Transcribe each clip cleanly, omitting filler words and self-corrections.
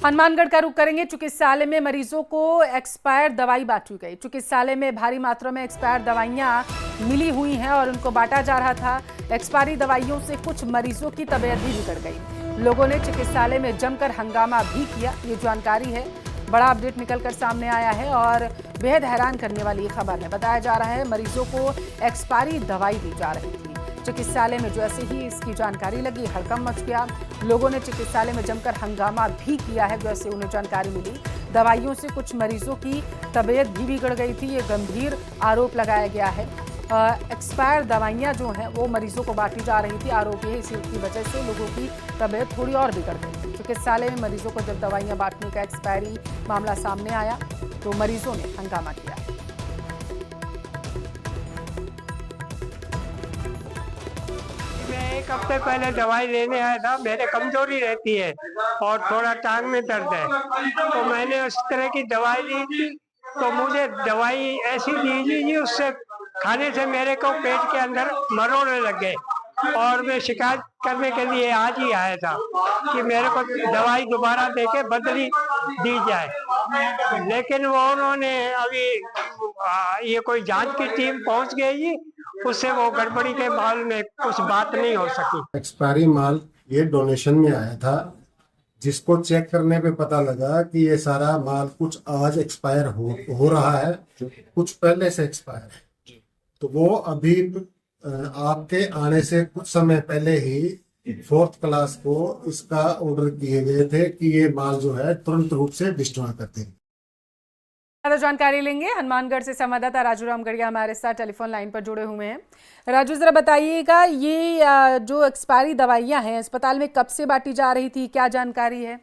हनुमानगढ़ का रुख करेंगे। चिकित्सालय में मरीजों को एक्सपायर दवाई बांटी गई। चिकित्सालय में भारी मात्रा में एक्सपायर दवाइयां मिली हुई हैं और उनको बांटा जा रहा था। एक्सपायरी दवाइयों से कुछ मरीजों की तबीयत भी बिगड़ गई। लोगों ने चिकित्सालय में जमकर हंगामा भी किया। ये जानकारी है, बड़ा अपडेट निकलकर सामने आया है और बेहद हैरान करने वाली खबर है। बताया जा रहा है मरीजों को एक्सपायरी दवाई दी जा रही थी। चिकित्सालय में जैसे ही इसकी जानकारी लगी, हड़कंप मच गया। लोगों ने चिकित्सालय में जमकर हंगामा भी किया है। जैसे उन्हें जानकारी मिली, दवाइयों से कुछ मरीजों की तबीयत भी बिगड़ गई थी। ये गंभीर आरोप लगाया गया है। एक्सपायर दवाइयां जो हैं वो मरीजों को बांटी जा रही थी। आरोप है इसी की वजह से लोगों की तबीयत थोड़ी और बिगड़ गई। चिकित्सालय में मरीजों को जब दवाइयां बांटने का एक्सपायरी मामला सामने आया तो मरीजों ने हंगामा किया। एक हफ्ते पहले दवाई लेने आया था। मेरे कमजोरी रहती है और थोड़ा टांग में दर्द है, तो मैंने उस तरह की दवाई ली थी। तो मुझे दवाई ऐसी दी जी, उससे खाने से मेरे को पेट के अंदर मरोड़ने लग गए और मैं शिकायत करने के लिए आज ही आया था कि मेरे को दवाई दोबारा देके बदली दी जाए। लेकिन वो उन्होंने अभी ये कोई जांच की टीम पहुंच गई जी, उससे वो गड़बड़ी के माल में कुछ बात नहीं हो सकी। एक्सपायरी माल ये डोनेशन में आया था, जिसको चेक करने पे पता लगा कि ये सारा माल कुछ आज एक्सपायर हो रहा है, कुछ पहले से एक्सपायर है। तो वो अभी आपके आने से कुछ समय पहले ही 4th क्लास को इसका ऑर्डर किए गए थे कि ये माल जो है तुरंत रूप से डिस्ट्रॉय कर दें। ज्यादा जानकारी लेंगे। हनुमानगढ़ से संवाददाता राजू रामगढ़िया हमारे साथ टेलीफोन लाइन पर जुड़े हुए हैं। राजू, जरा बताइएगा, ये जो एक्सपायरी दवाइयां हैं अस्पताल में कब से बांटी जा रही थी, क्या जानकारी है?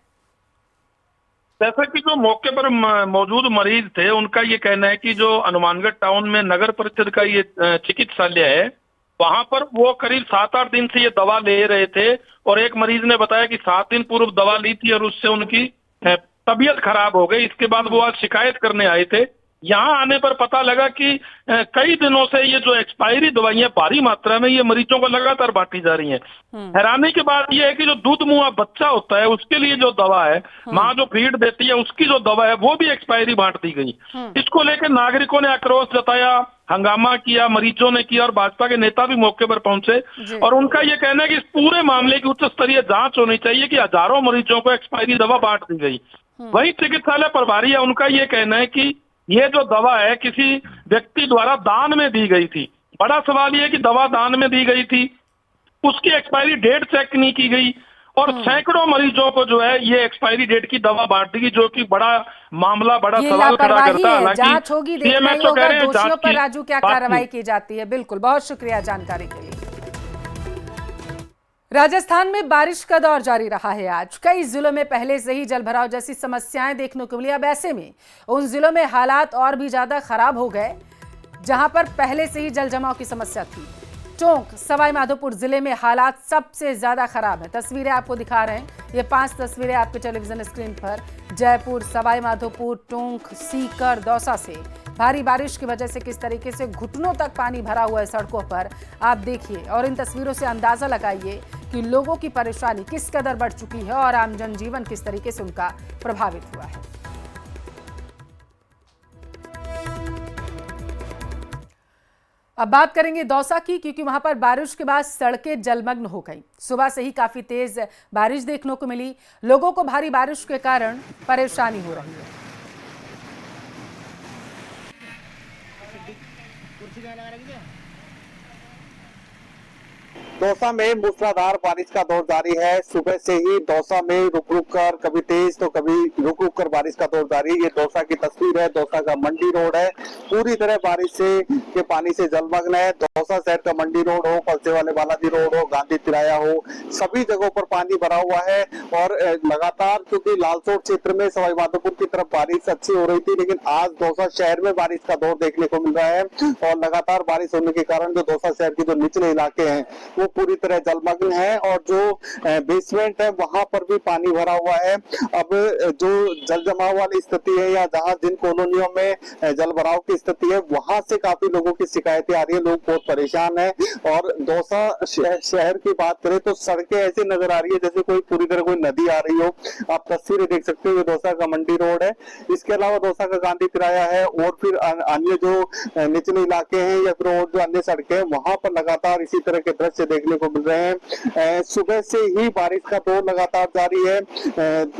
जैसा कि जो मौके पर मौजूद मरीज थे, उनका ये कहना है कि जो हनुमानगढ़ टाउन में नगर परिषद का ये चिकित्सालय है, वहां पर वो करीब 7-8 दिन से ये दवा ले रहे थे। और एक मरीज ने बताया कि 7 दिन पूर्व दवा ली थी और उससे उनकी तबीयत खराब हो गई। इसके बाद वो आज शिकायत करने आए थे। यहाँ आने पर पता लगा कि कई दिनों से ये जो एक्सपायरी दवाइयां भारी मात्रा में ये मरीजों को लगातार बांटी जा रही हैं। हैरानी की बात यह है कि जो दूध मुंहा बच्चा होता है उसके लिए जो दवा है, माँ जो फीड देती है उसकी जो दवा है, वो भी एक्सपायरी बांट दी गई। इसको लेकर नागरिकों ने आक्रोश जताया, हंगामा किया, मरीजों ने किया और भाजपा के नेता भी मौके पर पहुंचे। और उनका ये कहना है कि इस पूरे मामले की उच्च स्तरीय जांच होनी चाहिए कि हजारों मरीजों को एक्सपायरी दवा बांट दी गई। वही चिकित्सालय प्रभारी है, उनका ये कहना है कि ये जो दवा है किसी व्यक्ति द्वारा दान में दी गई थी। बड़ा सवाल ये है कि दवा दान में दी गई थी, उसकी एक्सपायरी डेट चेक नहीं की गई और सैकड़ों मरीजों को जो है ये एक्सपायरी डेट की दवा बांट दी गई, जो कि बड़ा मामला, बड़ा सवाल खड़ा करता है। जांच होगी, देखना ही होगा दोषियों पर राजू क्या कार्रवाई की जाती है। बिल्कुल, बहुत शुक्रिया जानकारी के लिए। राजस्थान में बारिश का दौर जारी रहा है। आज कई जिलों में पहले से ही जलभराव जैसी समस्याएं देखने को मिली। अब ऐसे में उन जिलों में हालात और भी ज्यादा खराब हो गए जहां पर पहले से ही जल जमाव की समस्या थी। टोंक सवाई माधोपुर जिले में हालात सबसे ज्यादा खराब है। तस्वीरें आपको दिखा रहे हैं, ये 5 तस्वीरें आपके टेलीविजन स्क्रीन पर। जयपुर, सवाई माधोपुर, टोंक, सीकर, दौसा से भारी बारिश की वजह से किस तरीके से घुटनों तक पानी भरा हुआ है सड़कों पर, आप देखिए। और इन तस्वीरों से अंदाजा लगाइए कि लोगों की परेशानी किस कदर बढ़ चुकी है और आम जनजीवन किस तरीके से उनका प्रभावित हुआ है। अब बात करेंगे दौसा की, क्योंकि वहां पर बारिश के बाद सड़कें जलमग्न हो गई। सुबह से ही काफी तेज बारिश देखने को मिली। लोगों को भारी बारिश के कारण परेशानी हो रही है। दौसा में मूसलाधार बारिश का दौर जारी है। सुबह से ही दौसा में रुक रुक कर, कभी तेज तो कभी रुक रुक कर बारिश का दौर जारी। ये दौसा की तस्वीर है। दौसा का मंडी रोड है, पूरी तरह बारिश से के पानी से जलमग्न है। दौसा शहर का मंडी रोड हो, पलसे वाले बालाजी रोड हो, गांधी तिराया हो, सभी जगहों पर पानी भरा हुआ है। और लगातार क्योंकि लालसोट क्षेत्र में सवाई माधोपुर की तरफ बारिश अच्छी हो रही थी, लेकिन आज दौसा शहर में बारिश का दौर देखने को मिल रहा है। और लगातार बारिश होने के कारण जो दौसा शहर के जो निचले इलाके हैं वो पूरी तरह जलमग्न है और जो बेसमेंट है वहां पर भी पानी भरा हुआ है। अब जो जल जमाव वाली स्थिति है या जहां जिन कॉलोनियों में जल भराव की स्थिति है वहां से काफी लोगों की शिकायतें आ रही है, लोग बहुत परेशान है। और दौसा शहर की बात करें तो सड़कें ऐसी नजर आ रही है जैसे कोई पूरी तरह कोई नदी आ रही हो। आप तस्वीरें देख सकते हो, ये दौसा का मंडी रोड है, इसके अलावा दौसा का गांधी तिराया है और फिर अन्य जो निचले इलाके हैं या फिर और जो अन्य सड़कें हैं वहां पर लगातार इसी तरह के दृश्य देखने को मिल रहे हैं। सुबह से ही बारिश का दौर लगातार जारी है,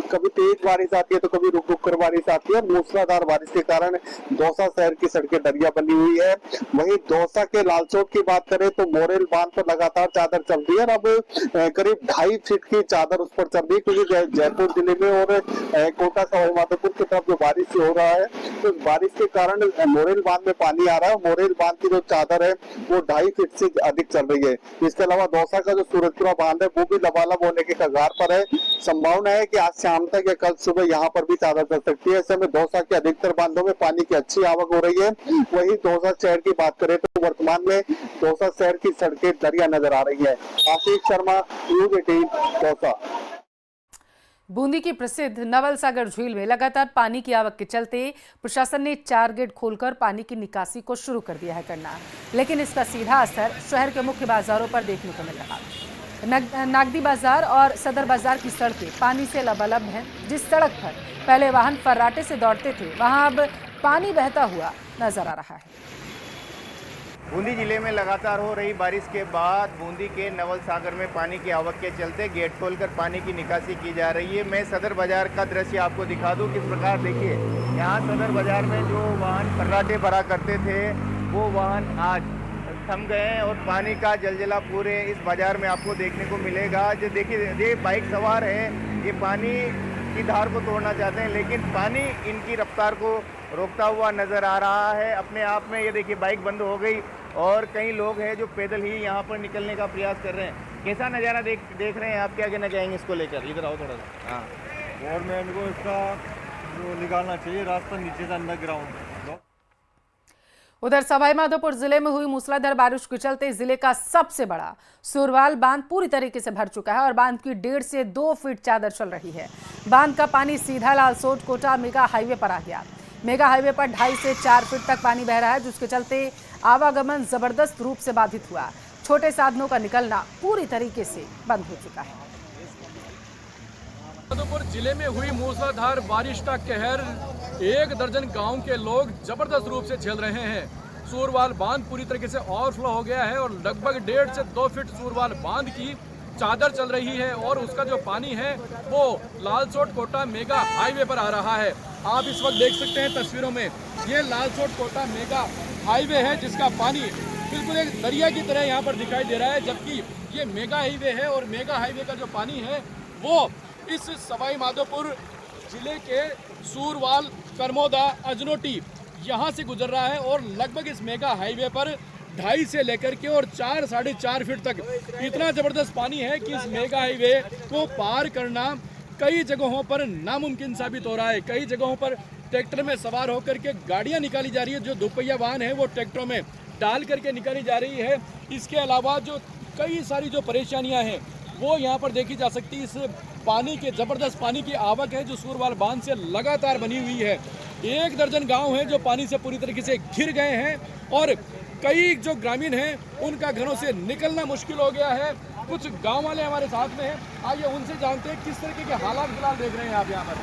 कभी तेज बारिश आती है तो कभी रुक रुक कर बारिश आती है। मूसलाधार बारिश के कारण दौसा शहर की सड़कें दरिया बनी हुई है। वहीं दौसा के लालचौक की बात करें तो मोरेल बांध पर लगातार चादर चल रही है और अब करीब 2.5 फीट की चादर उस पर चल रही है, क्योंकि जयपुर जिले में और कोटा सवाईमाधोपुर की तरफ जो बारिश हो रहा है तो बारिश के कारण मोरेल बांध में पानी आ रहा है। मोरेल बांध की जो चादर है वो 2.5 फीट से अधिक चल रही है। इसके अलावा दौसा का जो सूरजपुरा बांध है वो भी लबालब होने के कगार पर है। संभावना है कि आज शाम तक या कल सुबह यहाँ पर भी चादर चल सकती है। ऐसे में दौसा के अधिकतर बांधों में पानी की अच्छी आवक हो रही है। वहीं दौसा शहर की बात करें तो वर्तमान में दौसा शहर की सड़कें दरिया नजर आ रही है। आशीष शर्मा, न्यूज़ 18 दौसा। बूंदी की प्रसिद्ध नवल सागर झील में लगातार पानी की आवक के चलते प्रशासन ने 4 गेट खोलकर पानी की निकासी को शुरू कर दिया है करना, लेकिन इसका सीधा असर शहर के मुख्य बाजारों पर देखने को मिल रहा है। नागदी बाजार और सदर बाजार की सड़कें पानी से लबालब हैं। जिस सड़क पर पहले वाहन फर्राटे से दौड़ते थे वहां अब पानी बहता हुआ नजर आ रहा है। बूंदी जिले में लगातार हो रही बारिश के बाद बूंदी के नवल सागर में पानी की आवक के चलते गेट खोलकर पानी की निकासी की जा रही है। मैं सदर बाजार का दृश्य आपको दिखा दूं किस प्रकार। देखिए यहाँ सदर बाजार में जो वाहन फर्राटे भरा करते थे वो वाहन आज थम गए हैं और पानी का जलजला पूरे इस बाजार में आपको देखने को मिलेगा। जो देखिए ये बाइक सवार है, ये पानी की धार को तोड़ना चाहते हैं लेकिन पानी इनकी रफ्तार को रोकता हुआ नजर आ रहा है अपने आप में। ये देखिए बाइक बंद हो गई और कई लोग हैं जो पैदल ही यहाँ पर निकलने का प्रयास कर रहे हैं। कैसा नज़ारा देख रहे हैं आप, क्या कहना चाहेंगे इसको लेकर? इधर आओ थोड़ा सा। हाँ, गवर्नमेंट को इसका जो निकालना चाहिए रास्ता नीचे से अंडरग्राउंड। उधर सवाईमाधोपुर जिले में हुई मूसलाधार बारिश के चलते जिले का सबसे बड़ा सूरवाल बांध पूरी तरीके से भर चुका है और बांध की 1.5 से 2 फीट चादर चल रही है। बांध का पानी सीधा लालसोट कोटा मेगा हाईवे पर आ गया। मेगा हाईवे पर 2.5 से 4 फीट तक पानी बह रहा है, जिसके चलते आवागमन जबरदस्त रूप से बाधित हुआ। छोटे साधनों का निकलना पूरी तरीके से बंद हो चुका है। सवाईमाधोपुर जिले में हुई मूसलाधार बारिश का कहर 1 दर्जन गांव के लोग जबरदस्त रूप से झेल रहे हैं। सूरवाल बांध पूरी तरीके से ओवरफ्लो हो गया है और लगभग 1.5 से 2 फीट सूरवाल बांध की चादर चल रही है और उसका जो पानी है वो लालसोट कोटा मेगा हाईवे पर आ रहा है। आप इस वक्त देख सकते हैं तस्वीरों में, ये लालसोट कोटा मेगा हाईवे है जिसका पानी बिल्कुल एक दरिया की तरह यहाँ पर दिखाई दे रहा है, जबकि ये मेगा हाईवे है और मेगा हाईवे का जो पानी है वो इस सवाईमाधोपुर जिले के सूरवाल, करमोदा, अजनोटी यहाँ से गुजर रहा है और लगभग इस मेगा हाईवे पर 2.5 से लेकर के और 4 साढ़े 4 फीट तक इतना जबरदस्त पानी है कि इस मेगा हाईवे को पार करना कई जगहों पर नामुमकिन साबित हो रहा है। कई जगहों पर ट्रैक्टर में सवार होकर के गाड़ियां निकाली जा रही है, जो दोपहिया वाहन है वो ट्रैक्टरों में डाल करके निकाली जा रही है। इसके अलावा जो कई सारी जो परेशानियां हैं वो यहाँ पर देखी जा सकती है। इस पानी के जबरदस्त पानी की आवक है जो सूरवाल बांध से लगातार बनी हुई है। 1 दर्जन गांव हैं जो पानी से पूरी तरीके से घिर गए हैं और कई जो ग्रामीण हैं उनका घरों से निकलना मुश्किल हो गया है। कुछ गांव वाले हमारे साथ में हैं, आइए उनसे जानते हैं किस तरीके के हालात फिलहाल देख रहे हैं आप यहाँ पर।